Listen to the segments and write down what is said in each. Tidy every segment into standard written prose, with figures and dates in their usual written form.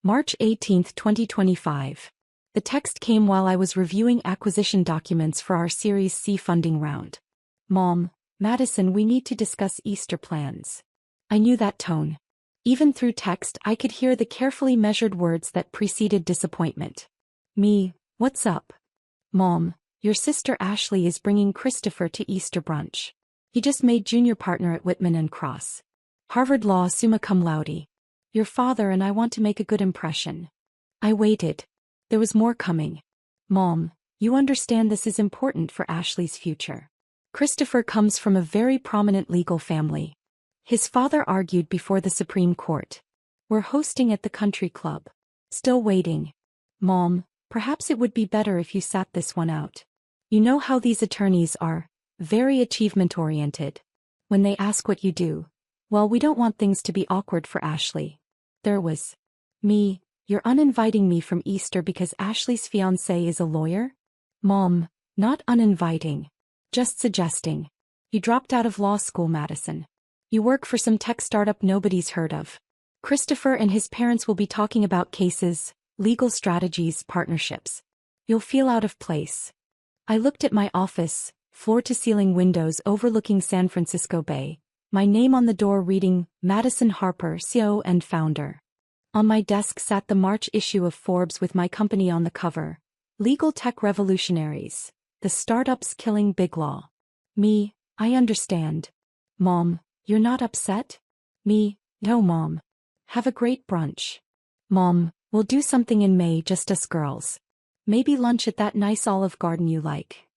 March 18, 2025. The text came while I was reviewing acquisition documents for our Series C funding round. Mom, Madison, we need to discuss Easter plans. I knew that tone. Even through text, I could hear the carefully measured words that preceded disappointment. Me, what's up? Mom, your sister Ashley is bringing Christopher to Easter brunch. He just made junior partner at Whitman Cross. Harvard Law summa cum laude. Your father and I want to make a good impression. I waited. There was more coming. Mom, you understand this is important for Ashley's future. Christopher comes from a very prominent legal family. His father argued before the Supreme Court. We're hosting at the country club. Still waiting. Mom, perhaps it would be better if you sat this one out. You know how these attorneys are, very achievement-oriented. When they ask what you do, well, we don't want things to be awkward for Ashley. There was. Me, you're uninviting me from Easter because Ashley's fiancé is a lawyer? Mom, not uninviting. Just suggesting. You dropped out of law school, Madison. You work for some tech startup nobody's heard of. Christopher and his parents will be talking about cases, legal strategies, partnerships. You'll feel out of place. I looked at my office, floor-to-ceiling windows overlooking San Francisco Bay, my name on the door reading, Madison Harper, CEO and founder. On my desk sat the March issue of Forbes with my company on the cover. Legal Tech Revolutionaries. The Startups Killing Big Law. Me, I understand. Mom, you're not upset? Me, no Mom. Have a great brunch. Mom, we'll do something in May, just us girls. Maybe lunch at that nice Olive Garden you like.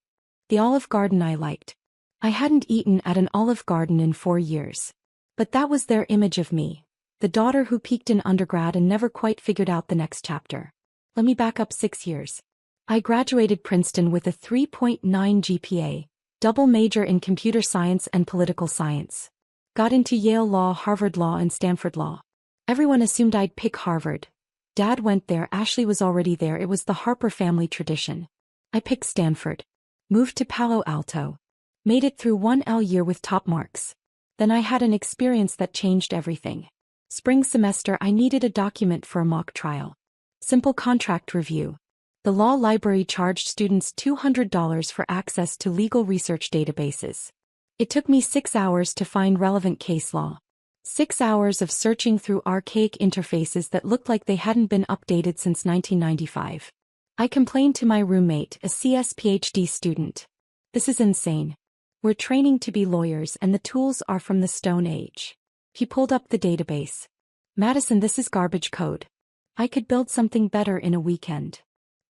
The Olive Garden I liked. I hadn't eaten at an Olive Garden in 4 years. But that was their image of me. The daughter who peaked in undergrad and never quite figured out the next chapter. Let me back up 6 years. I graduated Princeton with a 3.9 GPA, double major in computer science and political science. Got into Yale Law, Harvard Law and Stanford Law. Everyone assumed I'd pick Harvard. Dad went there, Ashley was already there, it was the Harper family tradition. I picked Stanford. Moved to Palo Alto. Made it through 1L year with top marks. Then I had an experience that changed everything. Spring semester I needed a document for a mock trial. Simple contract review. The law library charged students $200 for access to legal research databases. It took me 6 hours to find relevant case law. 6 hours of searching through archaic interfaces that looked like they hadn't been updated since 1995. I complained to my roommate, a CS PhD student. This is insane. We're training to be lawyers and the tools are from the Stone Age. He pulled up the database. Madison, this is garbage code. I could build something better in a weekend.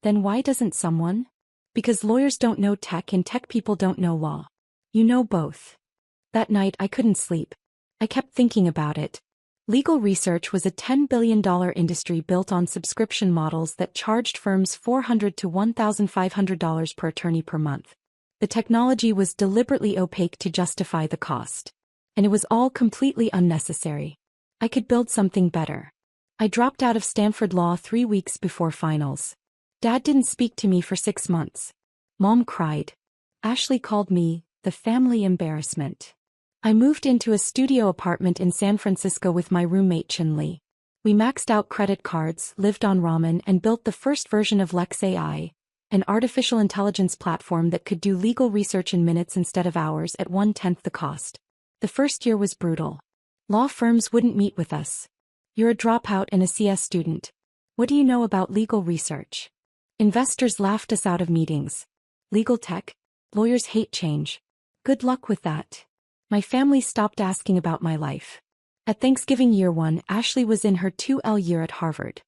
Then why doesn't someone? Because lawyers don't know tech and tech people don't know law. You know both. That night I couldn't sleep. I kept thinking about it. Legal research was a $10 billion industry built on subscription models that charged firms $400 to $1,500 per attorney per month. The technology was deliberately opaque to justify the cost. And it was all completely unnecessary. I could build something better. I dropped out of Stanford Law 3 weeks before finals. Dad didn't speak to me for 6 months. Mom cried. Ashley called me the family embarrassment. I moved into a studio apartment in San Francisco with my roommate Chinli. We maxed out credit cards, lived on ramen and built the first version of Lex AI, an artificial intelligence platform that could do legal research in minutes instead of hours at 1/10 the cost. The first year was brutal. Law firms wouldn't meet with us. You're a dropout and a CS student. What do you know about legal research? Investors laughed us out of meetings. Legal tech? Lawyers hate change. Good luck with that. My family stopped asking about my life. At Thanksgiving year 1, Ashley was in her 2L year at Harvard.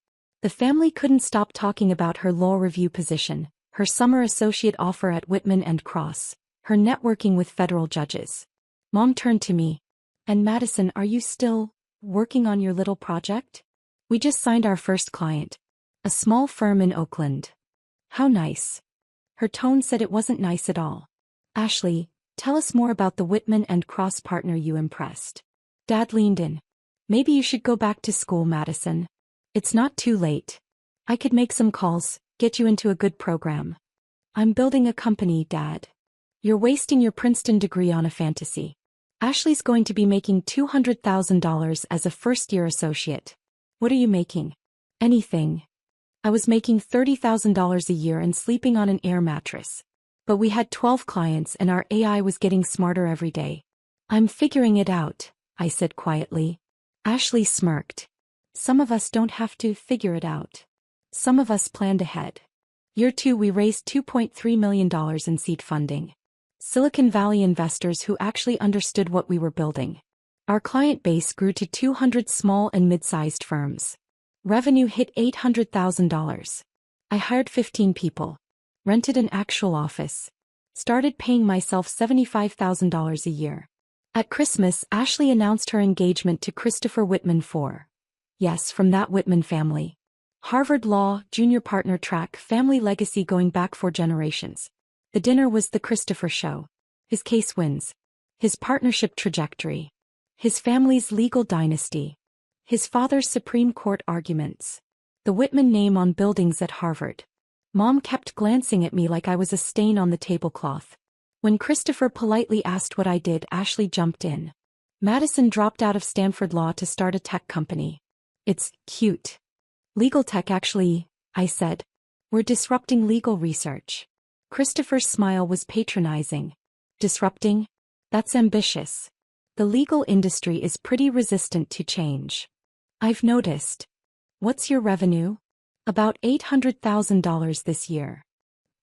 The family couldn't stop talking about her law review position, her summer associate offer at Whitman Cross, her networking with federal judges. Mom turned to me. And Madison, are you still working on your little project? We just signed our first client. A small firm in Oakland. How nice. Her tone said it wasn't nice at all. Ashley, tell us more about the Whitman Cross partner you impressed. Dad leaned in. Maybe you should go back to school, Madison. It's not too late. I could make some calls, get you into a good program. I'm building a company, Dad. You're wasting your Princeton degree on a fantasy. Ashley's going to be making $200,000 as a first-year associate. What are you making? Anything. I was making $30,000 a year and sleeping on an air mattress. But we had 12 clients and our AI was getting smarter every day. I'm figuring it out, I said quietly. Ashley smirked. Some of us don't have to figure it out. Some of us planned ahead. Year 2 we raised $2.3 million in seed funding. Silicon Valley investors who actually understood what we were building. Our client base grew to 200 small and mid-sized firms. Revenue hit $800,000. I hired 15 people. Rented an actual office. Started paying myself $75,000 a year. At Christmas, Ashley announced her engagement to Christopher Whitman IV. Yes, from that Whitman family. Harvard Law, junior partner track, family legacy going back 4 generations. The dinner was the Christopher show. His case wins. His partnership trajectory. His family's legal dynasty. His father's Supreme Court arguments. The Whitman name on buildings at Harvard. Mom kept glancing at me like I was a stain on the tablecloth. When Christopher politely asked what I did, Ashley jumped in. Madison dropped out of Stanford Law to start a tech company. It's cute. Legal tech actually, I said. We're disrupting legal research. Christopher's smile was patronizing. Disrupting? That's ambitious. The legal industry is pretty resistant to change. I've noticed. What's your revenue? About $800,000 this year.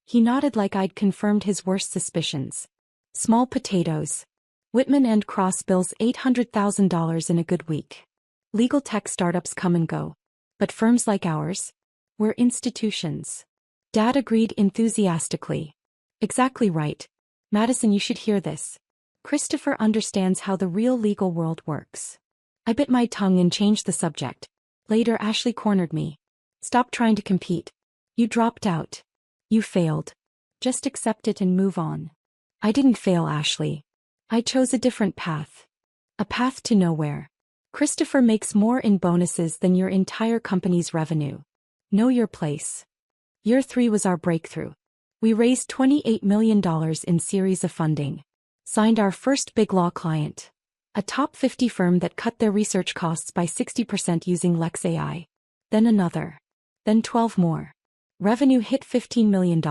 He nodded like I'd confirmed his worst suspicions. Small potatoes. Whitman Cross bills $800,000 in a good week. Legal tech startups come and go. But firms like ours? We're institutions. Dad agreed enthusiastically. Exactly right. Madison, you should hear this. Christopher understands how the real legal world works. I bit my tongue and changed the subject. Later, Ashley cornered me. Stop trying to compete. You dropped out. You failed. Just accept it and move on. I didn't fail, Ashley. I chose a different path. A path to nowhere. Christopher makes more in bonuses than your entire company's revenue. Know your place. Year 3 was our breakthrough. We raised $28 million in series of funding. Signed our first big law client. A top 50 firm that cut their research costs by 60% using Lex AI. Then another. Then 12 more. Revenue hit $15 million.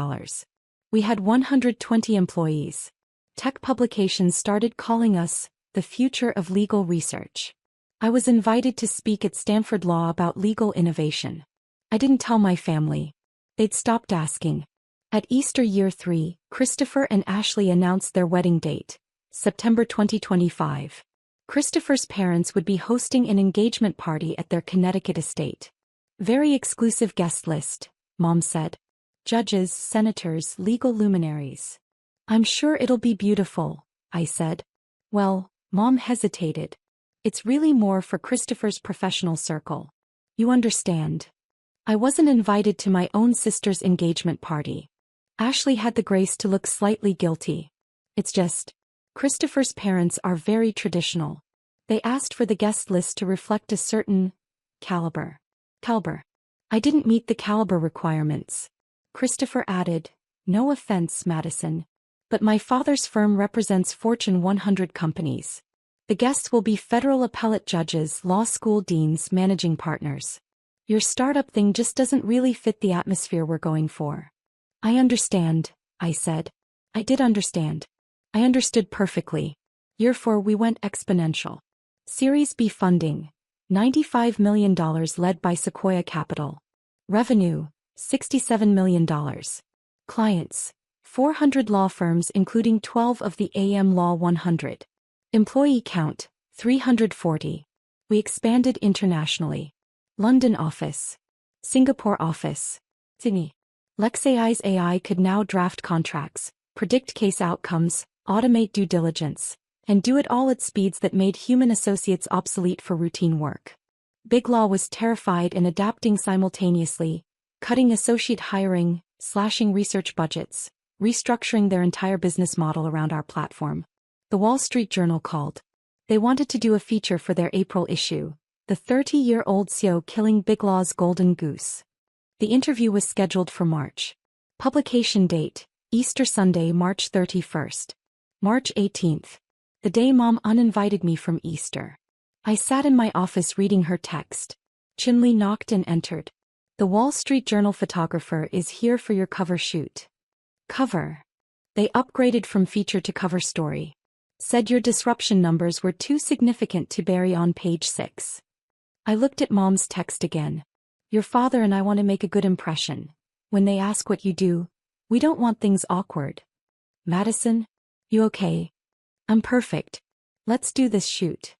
We had 120 employees. Tech publications started calling us the future of legal research. I was invited to speak at Stanford Law about legal innovation. I didn't tell my family. They'd stopped asking. At Easter year 3, Christopher and Ashley announced their wedding date, September 2025. Christopher's parents would be hosting an engagement party at their Connecticut estate. Very exclusive guest list, Mom said. Judges, senators, legal luminaries. I'm sure it'll be beautiful, I said. Well, Mom hesitated. It's really more for Christopher's professional circle. You understand. I wasn't invited to my own sister's engagement party. Ashley had the grace to look slightly guilty. It's just, Christopher's parents are very traditional. They asked for the guest list to reflect a certain caliber. I didn't meet the caliber requirements. Christopher added, no offense, Madison. But my father's firm represents Fortune 100 companies. The guests will be federal appellate judges, law school deans, managing partners. Your startup thing just doesn't really fit the atmosphere we're going for. I understand, I said. I did understand. I understood perfectly. Year 4 we went exponential. Series B funding. $95 million led by Sequoia Capital. Revenue, $67 million. Clients, 400 law firms including 12 of the AM Law 100. Employee count, 340. We expanded internationally. London office. Singapore office. Sydney. LexAI's AI could now draft contracts, predict case outcomes, automate due diligence, and do it all at speeds that made human associates obsolete for routine work. Big Law was terrified and adapting simultaneously, cutting associate hiring, slashing research budgets, restructuring their entire business model around our platform. The Wall Street Journal called. They wanted to do a feature for their April issue, the 30-year-old CEO killing Big Law's golden goose. The interview was scheduled for March. Publication date, Easter Sunday, March 31st. March 18th. The day Mom uninvited me from Easter. I sat in my office reading her text. Chinley knocked and entered. The Wall Street Journal photographer is here for your cover shoot. Cover. They upgraded from feature to cover story. Said your disruption numbers were too significant to bury on page 6. I looked at Mom's text again. Your father and I want to make a good impression. When they ask what you do, we don't want things awkward. Madison? You okay? I'm perfect. Let's do this shoot.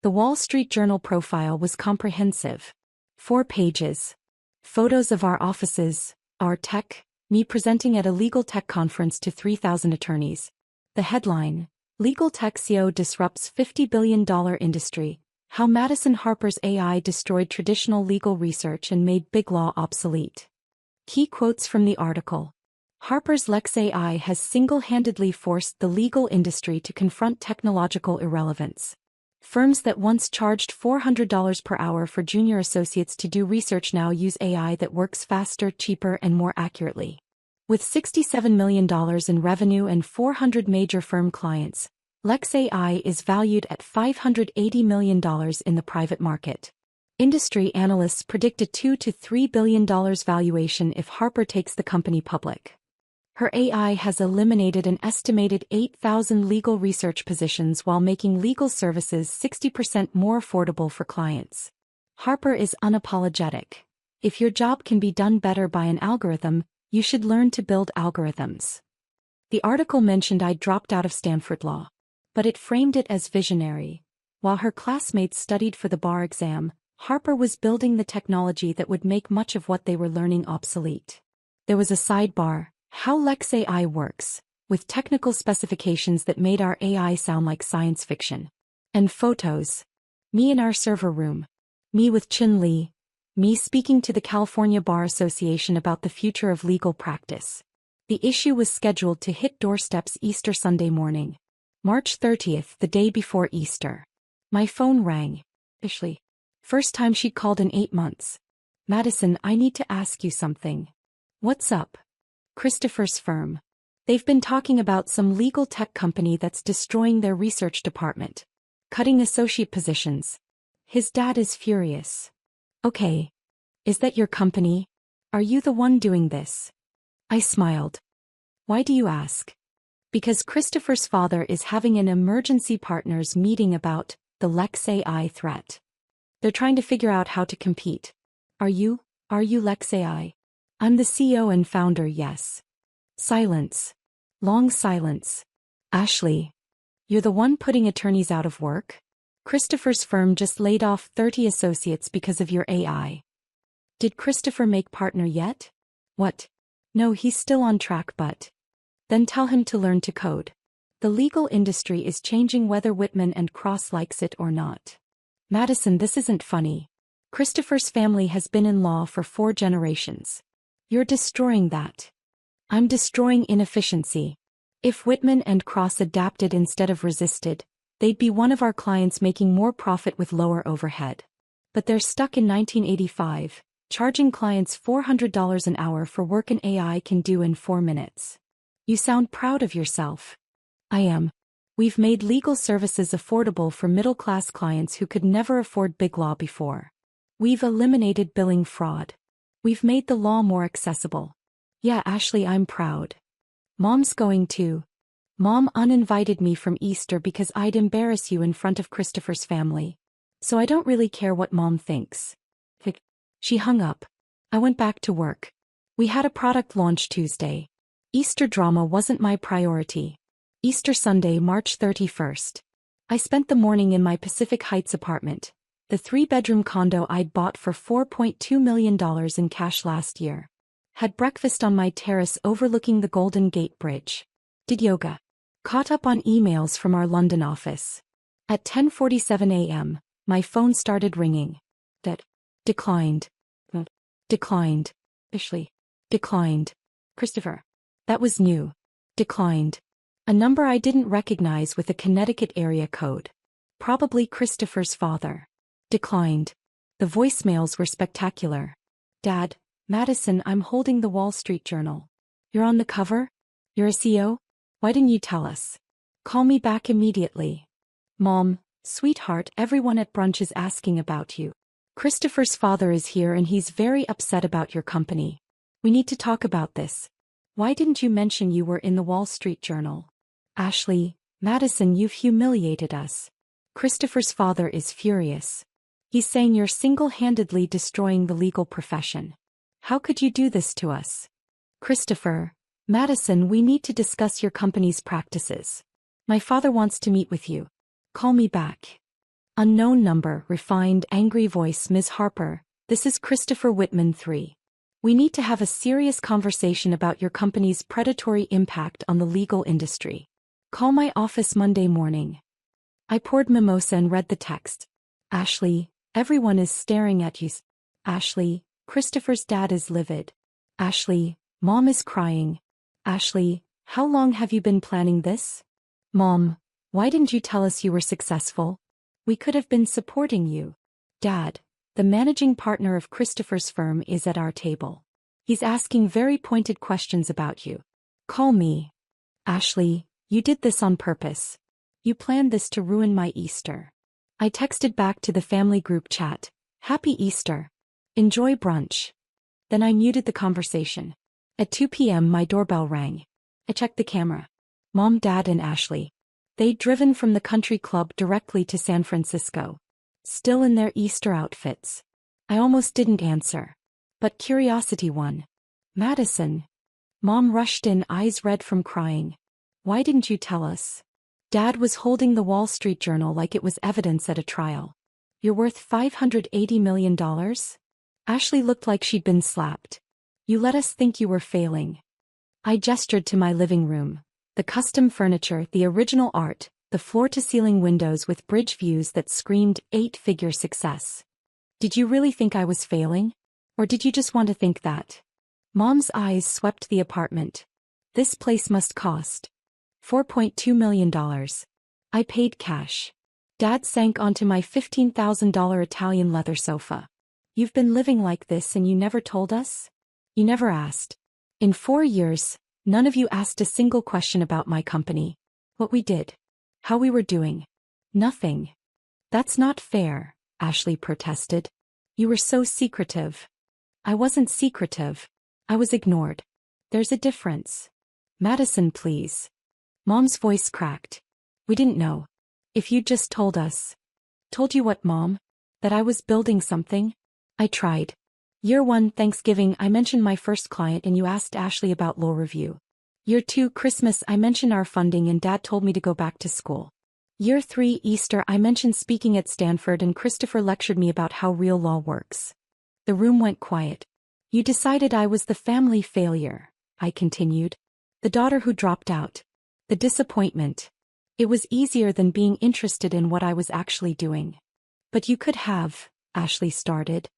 The Wall Street Journal profile was comprehensive. 4 pages. Photos of our offices, our tech, me presenting at a legal tech conference to 3,000 attorneys. The headline, Legal Tech CEO Disrupts $50 billion Industry, How Madison Harper's AI Destroyed Traditional Legal Research and Made Big Law Obsolete. Key quotes from the article. Harper's Lex AI has single-handedly forced the legal industry to confront technological irrelevance. Firms that once charged $400 per hour for junior associates to do research now use AI that works faster, cheaper, and more accurately. With $67 million in revenue and 400 major firm clients, Lex AI is valued at $580 million in the private market. Industry analysts predict a $2 to $3 billion valuation if Harper takes the company public. Her AI has eliminated an estimated 8,000 legal research positions while making legal services 60% more affordable for clients. Harper is unapologetic. If your job can be done better by an algorithm, you should learn to build algorithms. The article mentioned I dropped out of Stanford Law, but it framed it as visionary. While her classmates studied for the bar exam, Harper was building the technology that would make much of what they were learning obsolete. There was a sidebar, How Lex AI Works, with technical specifications that made our AI sound like science fiction. And photos. Me in our server room. Me with Chin Lee. Me speaking to the California Bar Association about the future of legal practice. The issue was scheduled to hit doorsteps Easter Sunday morning. March 30th, the day before Easter. My phone rang. Ashley. First time she'd called in 8 months. Madison, I need to ask you something. What's up? Christopher's firm. They've been talking about some legal tech company that's destroying their research department. Cutting associate positions. His dad is furious. Okay. Is that your company? Are you the one doing this? I smiled. Why do you ask? Because Christopher's father is having an emergency partners meeting about the Lex AI threat. They're trying to figure out how to compete. Are you Lex AI? I'm the CEO and founder, yes. Silence. Long silence. Ashley. You're the one putting attorneys out of work? Christopher's firm just laid off 30 associates because of your AI. Did Christopher make partner yet? What? No, he's still on track, but... Then tell him to learn to code. The legal industry is changing whether Whitman and Cross likes it or not. Madison, this isn't funny. Christopher's family has been in law for 4 generations. You're destroying that. I'm destroying inefficiency. If Whitman and Cross adapted instead of resisted, they'd be one of our clients making more profit with lower overhead. But they're stuck in 1985, charging clients $400 an hour for work an AI can do in 4 minutes. You sound proud of yourself. I am. We've made legal services affordable for middle-class clients who could never afford big law before. We've eliminated billing fraud. We've made the law more accessible. Yeah, Ashley, I'm proud. Mom's going too. Mom uninvited me from Easter because I'd embarrass you in front of Christopher's family. So I don't really care what Mom thinks. She hung up. I went back to work. We had a product launch Tuesday. Easter drama wasn't my priority. Easter Sunday, March 31st. I spent the morning in my Pacific Heights apartment, the 3-bedroom condo I'd bought for $4.2 million in cash last year. Had breakfast on my terrace overlooking the Golden Gate Bridge. Did yoga. Caught up on emails from our London office. At 10:47 a.m., my phone started ringing. Declined. Declined. Ashley. Declined. Christopher. That was new. Declined. A number I didn't recognize with a Connecticut area code. Probably Christopher's father. Declined. The voicemails were spectacular. Dad, Madison, I'm holding the Wall Street Journal. You're on the cover? You're a CEO? Why didn't you tell us? Call me back immediately. Mom, sweetheart, everyone at brunch is asking about you. Christopher's father is here and he's very upset about your company. We need to talk about this. Why didn't you mention you were in the Wall Street Journal? Ashley, Madison, you've humiliated us. Christopher's father is furious. He's saying you're single-handedly destroying the legal profession. How could you do this to us? Christopher, Madison, we need to discuss your company's practices. My father wants to meet with you. Call me back. Unknown number, refined, angry voice. Ms. Harper, this is Christopher Whitman III. We need to have a serious conversation about your company's predatory impact on the legal industry. Call my office Monday morning. I poured mimosa and read the text. Ashley, everyone is staring at you. Ashley, Christopher's dad is livid. Ashley, Mom is crying. Ashley, how long have you been planning this? Mom, why didn't you tell us you were successful? We could have been supporting you. Dad, the managing partner of Christopher's firm is at our table. He's asking very pointed questions about you. Call me. Ashley, you did this on purpose. You planned this to ruin my Easter. I texted back to the family group chat. Happy Easter. Enjoy brunch. Then I muted the conversation. At 2 p.m. my doorbell rang. I checked the camera. Mom, Dad, and Ashley. They'd driven from the country club directly to San Francisco. Still in their Easter outfits. I almost didn't answer. But curiosity won. Madison. Mom rushed in, eyes red from crying. Why didn't you tell us? Dad was holding the Wall Street Journal like it was evidence at a trial. You're worth $580 million? Ashley looked like she'd been slapped. You let us think you were failing. I gestured to my living room. The custom furniture, the original art, the floor-to-ceiling windows with bridge views that screamed eight-figure success. Did you really think I was failing? Or did you just want to think that? Mom's eyes swept the apartment. This place must cost $4.2 million. I paid cash. Dad sank onto my $15,000 Italian leather sofa. You've been living like this and you never told us? You never asked. In 4 years, none of you asked a single question about my company. What we did. How we were doing. Nothing. That's not fair, Ashley protested. You were so secretive. I wasn't secretive. I was ignored. There's a difference. Madison, please. Mom's voice cracked. We didn't know. If you'd just told us. Told you what, Mom? That I was building something? I tried. Year 1, Thanksgiving, I mentioned my first client and you asked Ashley about law review. Year 2, Christmas, I mentioned our funding and Dad told me to go back to school. Year 3, Easter, I mentioned speaking at Stanford and Christopher lectured me about how real law works. The room went quiet. You decided I was the family failure, I continued. The daughter who dropped out. The disappointment. It was easier than being interested in what I was actually doing. But you could have, Ashley started.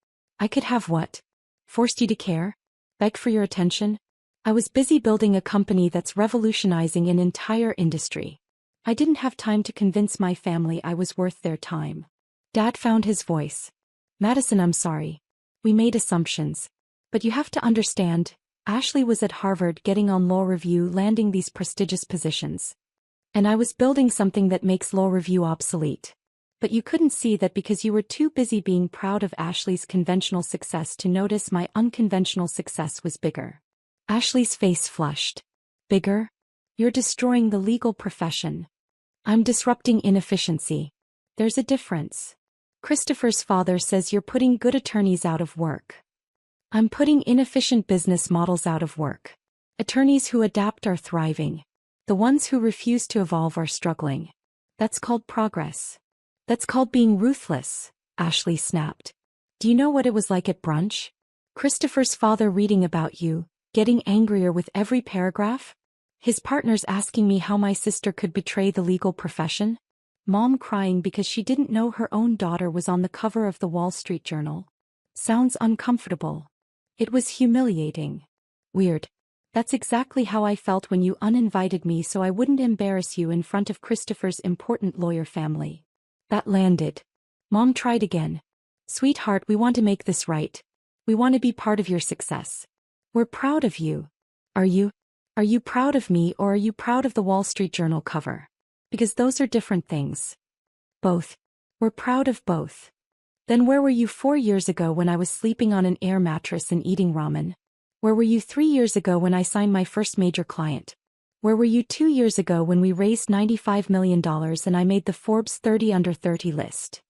I could have what? Forced you to care? Beg for your attention? I was busy building a company that's revolutionizing an entire industry. I didn't have time to convince my family I was worth their time. Dad found his voice. Madison, I'm sorry. We made assumptions. But you have to understand, Ashley was at Harvard getting on law review, landing these prestigious positions. And I was building something that makes law review obsolete. But you couldn't see that because you were too busy being proud of Ashley's conventional success to notice my unconventional success was bigger. Ashley's face flushed. Bigger? You're destroying the legal profession. I'm disrupting inefficiency. There's a difference. Christopher's father says you're putting good attorneys out of work. I'm putting inefficient business models out of work. Attorneys who adapt are thriving. The ones who refuse to evolve are struggling. That's called progress. That's called being ruthless, Ashley snapped. Do you know what it was like at brunch? Christopher's father reading about you, getting angrier with every paragraph? His partners asking me how my sister could betray the legal profession? Mom crying because she didn't know her own daughter was on the cover of the Wall Street Journal. Sounds uncomfortable. It was humiliating. Weird. That's exactly how I felt when you uninvited me so I wouldn't embarrass you in front of Christopher's important lawyer family. That landed. Mom tried again. Sweetheart, we want to make this right. We want to be part of your success. We're proud of you. Are you? Are you proud of me or are you proud of the Wall Street Journal cover? Because those are different things. Both. We're proud of both. Then where were you 4 years ago when I was sleeping on an air mattress and eating ramen? Where were you 3 years ago when I signed my first major client? Where were you 2 years ago when we raised $95 million and I made the Forbes 30 Under 30 list?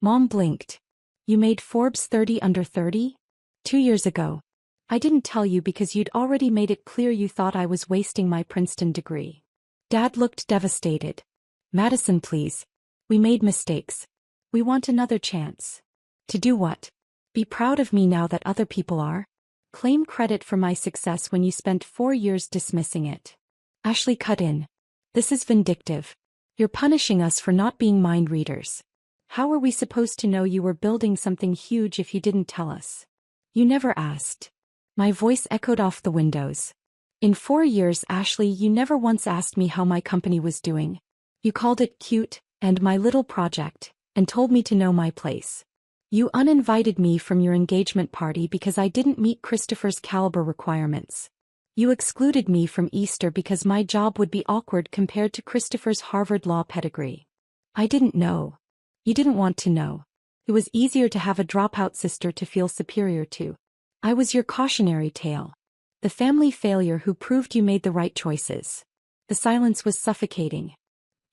Mom blinked. You made Forbes 30 Under 30? 2 years ago. I didn't tell you because you'd already made it clear you thought I was wasting my Princeton degree. Dad looked devastated. Madison, please. We made mistakes. We want another chance. To do what? Be proud of me now that other people are? Claim credit for my success when you spent 4 years dismissing it. Ashley cut in. This is vindictive. You're punishing us for not being mind readers. How were we supposed to know you were building something huge if you didn't tell us? You never asked. My voice echoed off the windows. In 4 years, Ashley, you never once asked me how my company was doing. You called it cute, and my little project, and told me to know my place. You uninvited me from your engagement party because I didn't meet Christopher's caliber requirements. You excluded me from Easter because my job would be awkward compared to Christopher's Harvard law pedigree. I didn't know. You didn't want to know. It was easier to have a dropout sister to feel superior to. I was your cautionary tale. The family failure who proved you made the right choices. The silence was suffocating.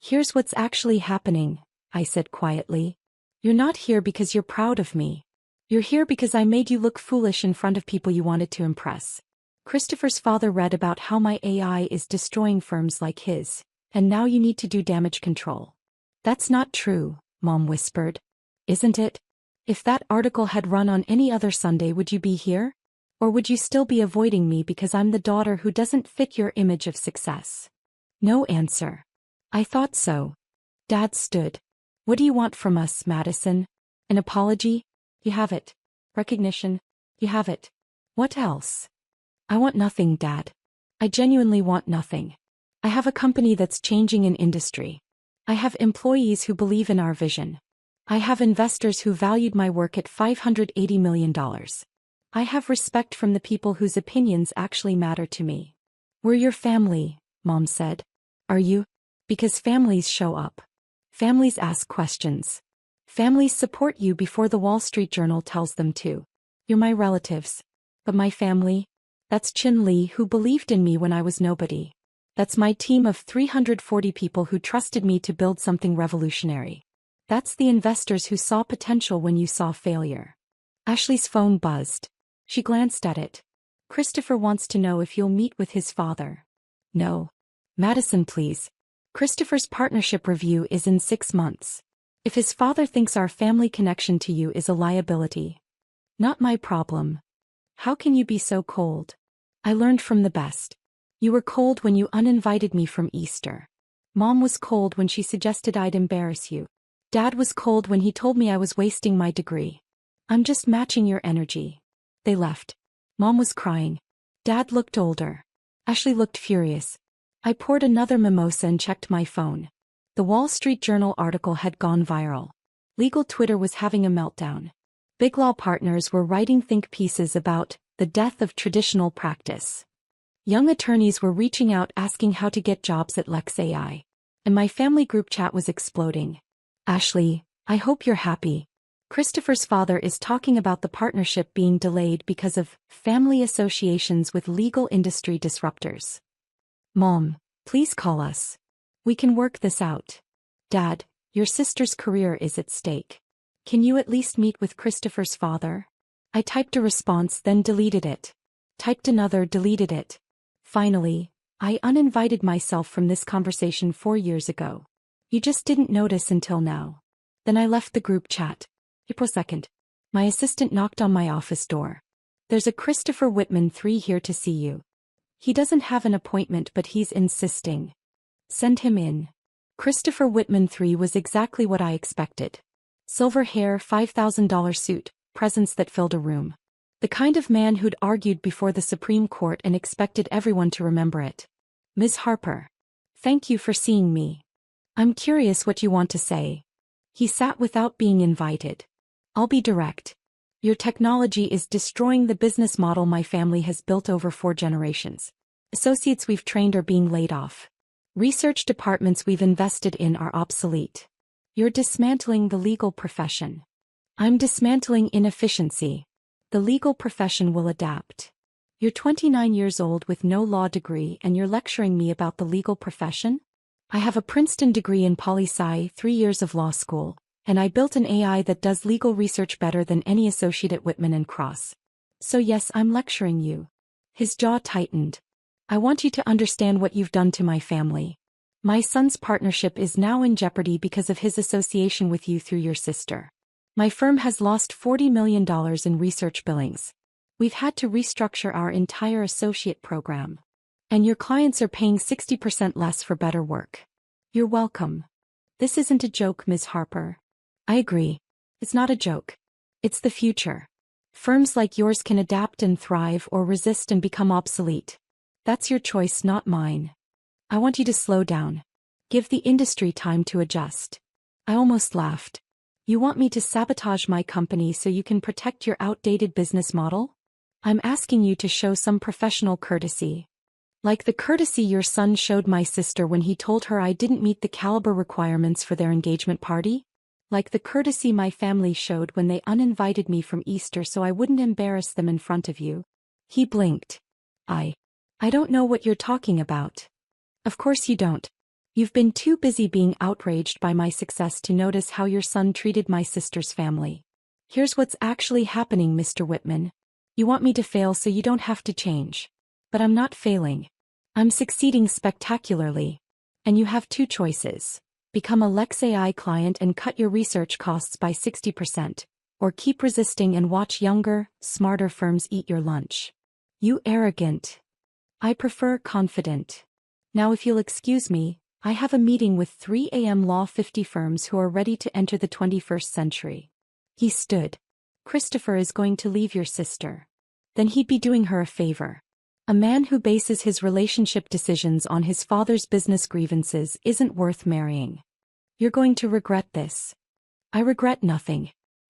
Here's what's actually happening, I said quietly. You're not here because you're proud of me. You're here because I made you look foolish in front of people you wanted to impress. Christopher's father read about how my AI is destroying firms like his, and now you need to do damage control. That's not true, Mom whispered. Isn't it? If that article had run on any other Sunday, would you be here? Or would you still be avoiding me because I'm the daughter who doesn't fit your image of success? No answer. I thought so. Dad stood. What do you want from us, Madison? An apology? You have it. Recognition? You have it. What else? I want nothing, Dad. I genuinely want nothing. I have a company that's changing an industry. I have employees who believe in our vision. I have investors who valued my work at $580 million. I have respect from the people whose opinions actually matter to me. We're your family, Mom said. Are you? Because families show up. Families ask questions. Families support you before the Wall Street Journal tells them to. You're my relatives. But my family? That's Chin Lee, who believed in me when I was nobody. That's my team of 340 people who trusted me to build something revolutionary. That's the investors who saw potential when you saw failure. Ashley's phone buzzed. She glanced at it. Christopher wants to know if you'll meet with his father. No. Madison, please. Christopher's partnership review is in 6 months. If his father thinks our family connection to you is a liability. Not my problem. How can you be so cold? I learned from the best. You were cold when you uninvited me from Easter. Mom was cold when she suggested I'd embarrass you. Dad was cold when he told me I was wasting my degree. I'm just matching your energy. They left. Mom was crying. Dad looked older. Ashley looked furious. I poured another mimosa and checked my phone. The Wall Street Journal article had gone viral. Legal Twitter was having a meltdown. Big law partners were writing think pieces about the death of traditional practice. Young attorneys were reaching out asking how to get jobs at Lex AI. And my family group chat was exploding. Ashley, I hope you're happy. Christopher's father is talking about the partnership being delayed because of family associations with legal industry disruptors. Mom, please call us. We can work this out. Dad, your sister's career is at stake. Can you at least meet with Christopher's father? I typed a response, then deleted it. Typed another, deleted it. Finally, I uninvited myself from this conversation 4 years ago. You just didn't notice until now. Then I left the group chat. April 2nd. My assistant knocked on my office door. There's a Christopher Whitman 3 here to see you. He doesn't have an appointment, but he's insisting. Send him in. Christopher Whitman 3 was exactly what I expected. Silver hair, $5,000 suit, presence that filled a room. The kind of man who'd argued before the Supreme Court and expected everyone to remember it. Ms. Harper. Thank you for seeing me. I'm curious what you want to say. He sat without being invited. I'll be direct. Your technology is destroying the business model my family has built over 4 generations. Associates we've trained are being laid off. Research departments we've invested in are obsolete. You're dismantling the legal profession. I'm dismantling inefficiency. The legal profession will adapt. You're 29 years old with no law degree and you're lecturing me about the legal profession? I have a Princeton degree in poli-sci, 3 years of law school, and I built an AI that does legal research better than any associate at Whitman Cross. So yes, I'm lecturing you. His jaw tightened. I want you to understand what you've done to my family. My son's partnership is now in jeopardy because of his association with you through your sister. My firm has lost $40 million in research billings. We've had to restructure our entire associate program. And your clients are paying 60% less for better work. You're welcome. This isn't a joke, Ms. Harper. I agree. It's not a joke. It's the future. Firms like yours can adapt and thrive or resist and become obsolete. That's your choice, not mine. I want you to slow down. Give the industry time to adjust. I almost laughed. You want me to sabotage my company so you can protect your outdated business model? I'm asking you to show some professional courtesy. Like the courtesy your son showed my sister when he told her I didn't meet the caliber requirements for their engagement party? Like the courtesy my family showed when they uninvited me from Easter so I wouldn't embarrass them in front of you? He blinked. I don't know what you're talking about. Of course you don't. You've been too busy being outraged by my success to notice how your son treated my sister's family. Here's what's actually happening, Mr. Whitman. You want me to fail so you don't have to change. But I'm not failing. I'm succeeding spectacularly. And you have two choices. Become a Lex AI client and cut your research costs by 60%, or keep resisting and watch younger, smarter firms eat your lunch. You arrogant. I prefer confident. Now if you'll excuse me, I have a meeting with 3 a.m. Law 50 firms who are ready to enter the 21st century. He stood. Christopher is going to leave your sister. Then he'd be doing her a favor. A man who bases his relationship decisions on his father's business grievances isn't worth marrying. You're going to regret this. I regret nothing.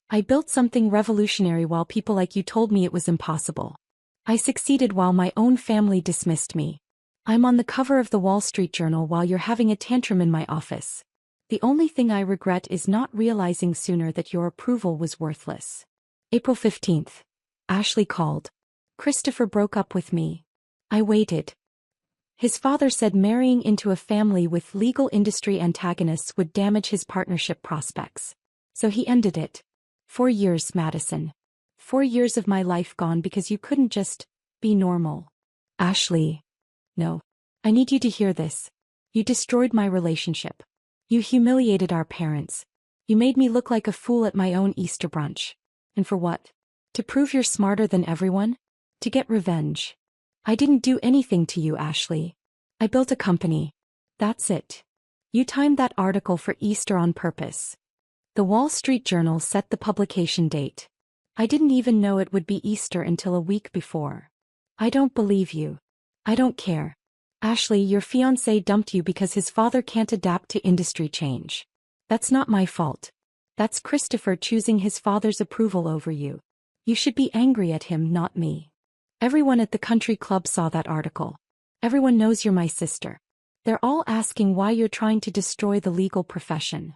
I built something revolutionary while people like you told me it was impossible. I succeeded while my own family dismissed me. I'm on the cover of the Wall Street Journal while you're having a tantrum in my office. The only thing I regret is not realizing sooner that your approval was worthless. April 15th. Ashley called. Christopher broke up with me. I waited. His father said marrying into a family with legal industry antagonists would damage his partnership prospects. So he ended it. 4 years, Madison. 4 years of my life gone because you couldn't just be normal. Ashley. No. I need you to hear this. You destroyed my relationship. You humiliated our parents. You made me look like a fool at my own Easter brunch. And for what? To prove you're smarter than everyone? To get revenge. I didn't do anything to you, Ashley. I built a company. That's it. You timed that article for Easter on purpose. The Wall Street Journal set the publication date. I didn't even know it would be Easter until a week before. I don't believe you. I don't care. Ashley, your fiancé dumped you because his father can't adapt to industry change. That's not my fault. That's Christopher choosing his father's approval over you. You should be angry at him, not me. Everyone at the country club saw that article. Everyone knows you're my sister. They're all asking why you're trying to destroy the legal profession.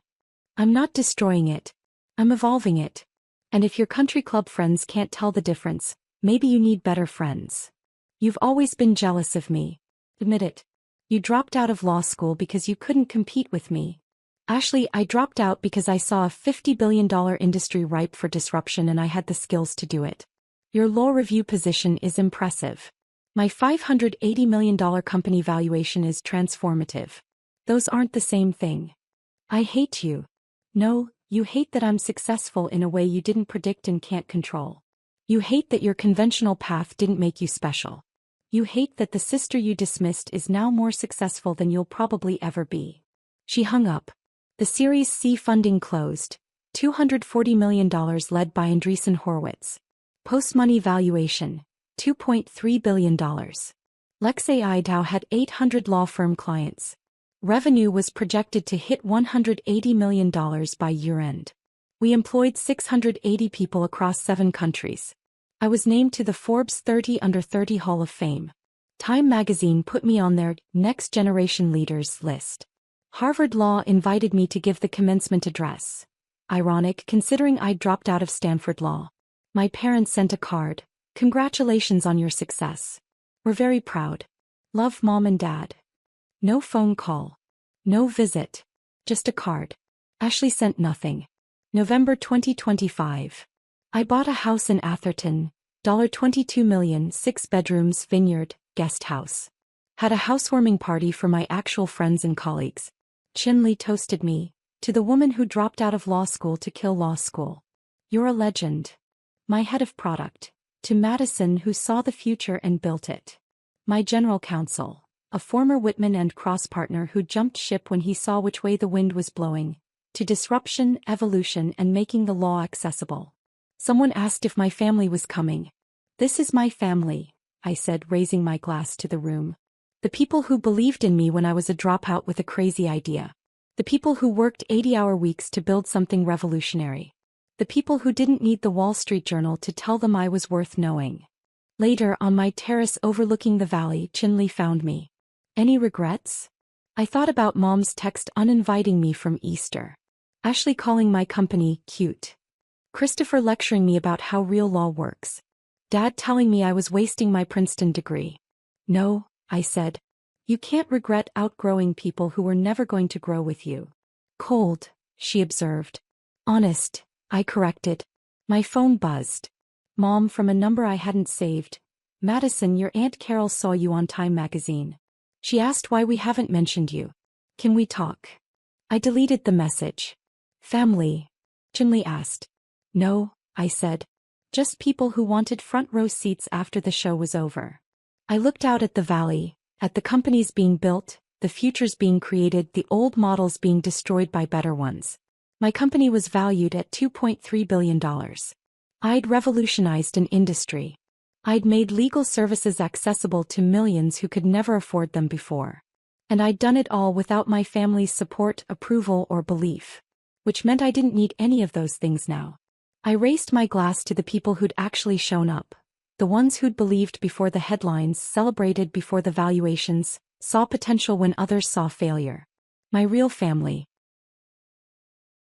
I'm not destroying it. I'm evolving it. And if your country club friends can't tell the difference, maybe you need better friends. You've always been jealous of me. Admit it. You dropped out of law school because you couldn't compete with me. Ashley, I dropped out because I saw a $50 billion industry ripe for disruption and I had the skills to do it. Your law review position is impressive. My $580 million company valuation is transformative. Those aren't the same thing. I hate you. No, you hate that I'm successful in a way you didn't predict and can't control. You hate that your conventional path didn't make you special. You hate that the sister you dismissed is now more successful than you'll probably ever be. She hung up. The Series C funding closed. $240 million led by Andreessen Horowitz. Post-money valuation. $2.3 billion. Lex AI now had 800 law firm clients. Revenue was projected to hit $180 million by year-end. We employed 680 people across 7 countries. I was named to the Forbes 30 Under 30 Hall of Fame. Time magazine put me on their Next Generation Leaders list. Harvard Law invited me to give the commencement address. Ironic considering I'd dropped out of Stanford Law. My parents sent a card. Congratulations on your success. We're very proud. Love Mom and Dad. No phone call. No visit. Just a card. Ashley sent nothing. November 2025. I bought a house in Atherton. $22 million, 6 bedrooms, vineyard, guest house. Had a housewarming party for my actual friends and colleagues. Chinley toasted me. To the woman who dropped out of law school to kill law school. You're a legend. My head of product. To Madison who saw the future and built it. My general counsel. A former Whitman Cross partner who jumped ship when he saw which way the wind was blowing. To disruption, evolution and making the law accessible. Someone asked if my family was coming. This is my family, I said, raising my glass to the room. The people who believed in me when I was a dropout with a crazy idea. The people who worked 80-hour weeks to build something revolutionary. The people who didn't need the Wall Street Journal to tell them I was worth knowing. Later, on my terrace overlooking the valley, Chinley found me. Any regrets? I thought about Mom's text uninviting me from Easter. Ashley calling my company cute. Christopher lecturing me about how real law works. Dad telling me I was wasting my Princeton degree. No, I said. You can't regret outgrowing people who were never going to grow with you. Cold, she observed. Honest, I corrected. My phone buzzed. Mom from a number I hadn't saved. Madison, your Aunt Carol saw you on Time magazine. She asked why we haven't mentioned you. Can we talk? I deleted the message. Family? Chinley asked. No, I said. Just people who wanted front row seats after the show was over. I looked out at the valley, at the companies being built, the futures being created, the old models being destroyed by better ones. My company was valued at $2.3 billion. I'd revolutionized an industry. I'd made legal services accessible to millions who could never afford them before. And I'd done it all without my family's support, approval, or belief. Which meant I didn't need any of those things now. I raised my glass to the people who'd actually shown up. The ones who'd believed before the headlines, celebrated before the valuations, saw potential when others saw failure. My real family.